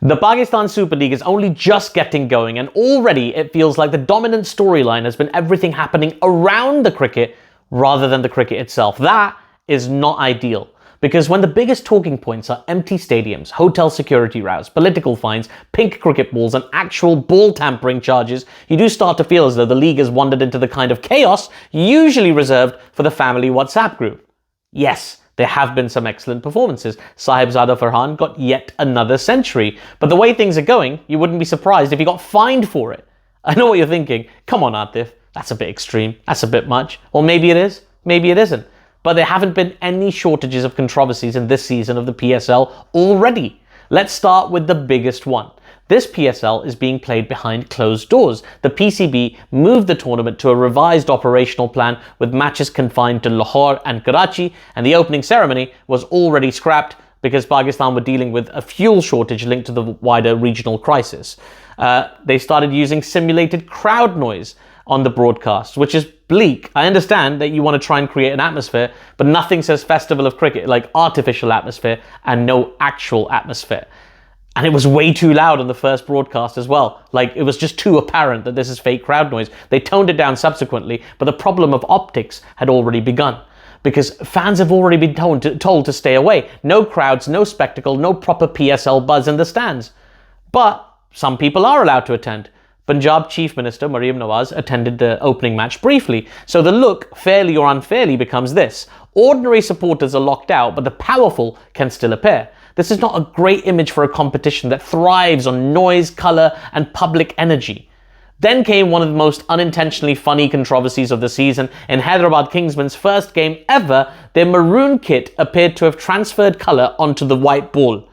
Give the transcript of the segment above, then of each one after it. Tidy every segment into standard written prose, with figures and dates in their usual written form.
The Pakistan Super League is only just getting going, and already it feels like the dominant storyline has been everything happening around the cricket rather than the cricket itself. That is not ideal, because when the biggest talking points are empty stadiums, hotel security rows, political fines, pink cricket balls, and actual ball tampering charges, you do start to feel as though the league has wandered into the kind of chaos usually reserved for the family WhatsApp group. Yes, there have been some excellent performances. Sahibzada Farhan got yet another century. But the way things are going, you wouldn't be surprised if he got fined for it. I know what you're thinking. Come on, Atif. That's a bit extreme. That's a bit much. Or maybe it is. Maybe it isn't. But there haven't been any shortages of controversies in this season of the PSL already. Let's start with the biggest one. This PSL is being played behind closed doors. The PCB moved the tournament to a revised operational plan with matches confined to Lahore and Karachi, and the opening ceremony was already scrapped because Pakistan were dealing with a fuel shortage linked to the wider regional crisis. They started using simulated crowd noise on the broadcast, which is bleak. I understand that you want to try and create an atmosphere, but nothing says festival of cricket like artificial atmosphere and no actual atmosphere. And it was way too loud on the first broadcast as well. Like, it was just too apparent that this is fake crowd noise. They toned it down subsequently, but the problem of optics had already begun, because fans have already been told to stay away. No crowds, no spectacle, no proper PSL buzz in the stands. But some people are allowed to attend. Punjab Chief Minister Mariam Nawaz attended the opening match briefly. So the look, fairly or unfairly, becomes this. Ordinary supporters are locked out, but the powerful can still appear. This is not a great image for a competition that thrives on noise, colour, and public energy. Then came one of the most unintentionally funny controversies of the season. In Hyderabad Kingsmen's first game ever, their maroon kit appeared to have transferred colour onto the white ball.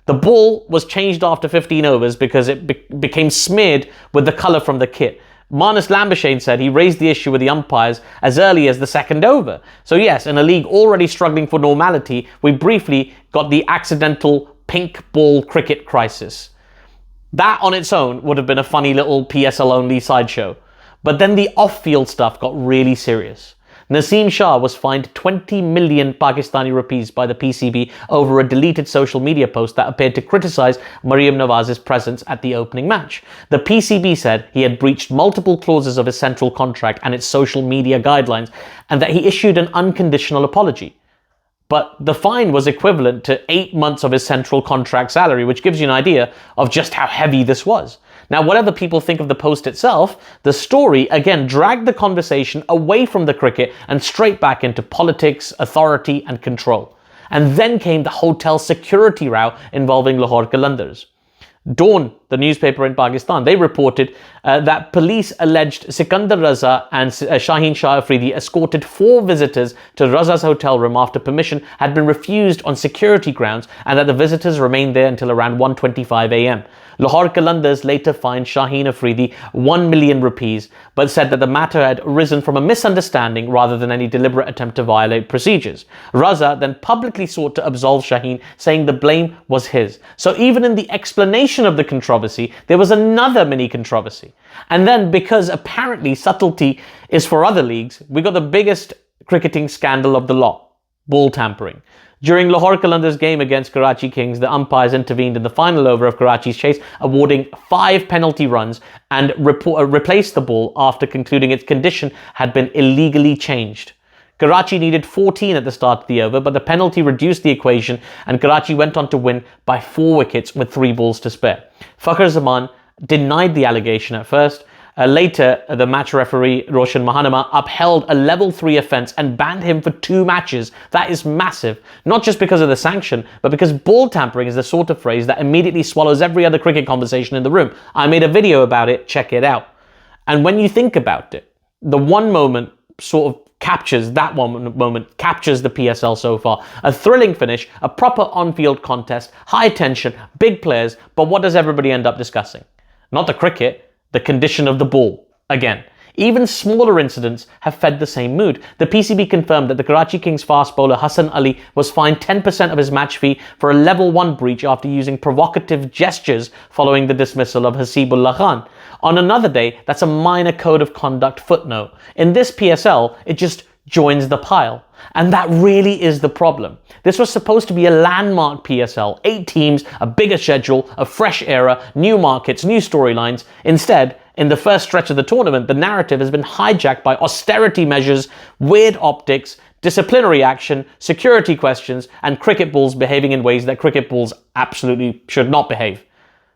The ball was changed after 15 overs because it became smeared with the colour from the kit. Marnus Lambashane said he raised the issue with the umpires as early as the second over. So yes, in a league already struggling for normality, we briefly got the accidental pink ball cricket crisis. That on its own would have been a funny little PSL-only sideshow. But then the off-field stuff got really serious. Naseem Shah was fined 20 million Pakistani rupees by the PCB over a deleted social media post that appeared to criticize Mariam Nawaz's presence at the opening match. The PCB said he had breached multiple clauses of his central contract and its social media guidelines, and that he issued an unconditional apology. But the fine was equivalent to 8 months of his central contract salary, which gives you an idea of just how heavy this was. Now, whatever people think of the post itself, the story again dragged the conversation away from the cricket and straight back into politics, authority, and control. And then came the hotel security row involving Lahore Qalandars. Dawn, the newspaper in Pakistan, they reported that police alleged Sikandar Raza and Shaheen Shah Afridi escorted 4 visitors to Raza's hotel room after permission had been refused on security grounds, and that the visitors remained there until around 1:25 a.m. Lahore Qalandars later fined Shaheen Afridi 1 million rupees, but said that the matter had arisen from a misunderstanding rather than any deliberate attempt to violate procedures. Raza then publicly sought to absolve Shaheen, saying the blame was his. So even in the explanation of the controversy, there was another mini controversy. And then, because apparently subtlety is for other leagues, we got the biggest cricketing scandal of the lot: ball tampering. During Lahore Qalandars' game against Karachi Kings, the umpires intervened in the final over of Karachi's chase, awarding 5 penalty runs and replaced the ball after concluding its condition had been illegally changed. Karachi needed 14 at the start of the over, but the penalty reduced the equation and Karachi went on to win by 4 wickets with 3 balls to spare. Fakhar Zaman denied the allegation at first. Later, the match referee Roshan Mahanama upheld a level 3 offence and banned him for 2 matches. That is massive, not just because of the sanction, but because ball tampering is the sort of phrase that immediately swallows every other cricket conversation in the room. I made a video about it, check it out. And when you think about it, the one moment sort of captures the PSL so far. A thrilling finish, a proper on-field contest, high tension, big players, but what does everybody end up discussing? Not the cricket, the condition of the ball. Again, even smaller incidents have fed the same mood. The PCB confirmed that the Karachi Kings fast bowler Hassan Ali was fined 10% of his match fee for a level 1 breach after using provocative gestures following the dismissal of Hasibullah Khan. On another day, that's a minor code of conduct footnote. In this PSL, it just joins the pile. And that really is the problem. This was supposed to be a landmark PSL, 8 teams, a bigger schedule, a fresh era, new markets, new storylines. Instead, in the first stretch of the tournament, the narrative has been hijacked by austerity measures, weird optics, disciplinary action, security questions, and cricket balls behaving in ways that cricket balls absolutely should not behave.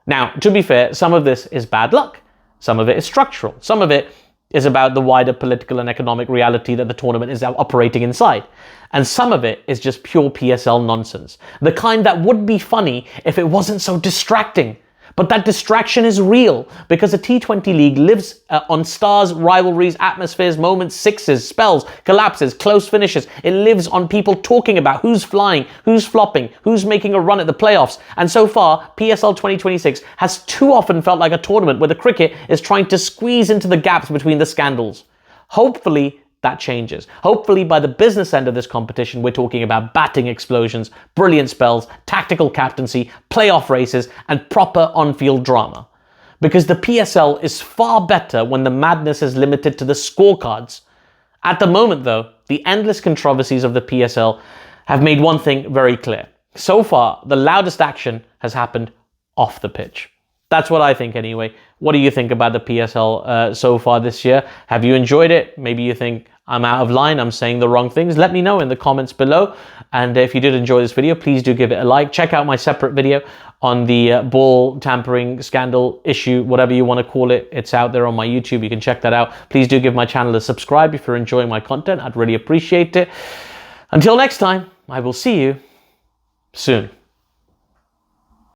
Now, to be fair, some of this is bad luck. Some of it is structural. Some of it is about the wider political and economic reality that the tournament is operating inside. And some of it is just pure PSL nonsense. The kind that would be funny if it wasn't so distracting. But that distraction is real because the T20 league lives on stars, rivalries, atmospheres, moments, sixes, spells, collapses, close finishes. It lives on people talking about who's flying, who's flopping, who's making a run at the playoffs. And so far, PSL 2026 has too often felt like a tournament where the cricket is trying to squeeze into the gaps between the scandals. Hopefully, that changes. Hopefully, by the business end of this competition, we're talking about batting explosions, brilliant spells, tactical captaincy, playoff races, and proper on-field drama. Because the PSL is far better when the madness is limited to the scorecards. At the moment, though, the endless controversies of the PSL have made one thing very clear. So far, the loudest action has happened off the pitch. That's what I think anyway. What do you think about the PSL so far this year? Have you enjoyed it? Maybe you think I'm out of line, I'm saying the wrong things. Let me know in the comments below. And if you did enjoy this video, please do give it a like. Check out my separate video on the ball tampering scandal issue, whatever you want to call it. It's out there on my YouTube. You can check that out. Please do give my channel a subscribe if you're enjoying my content. I'd really appreciate it. Until next time, I will see you soon.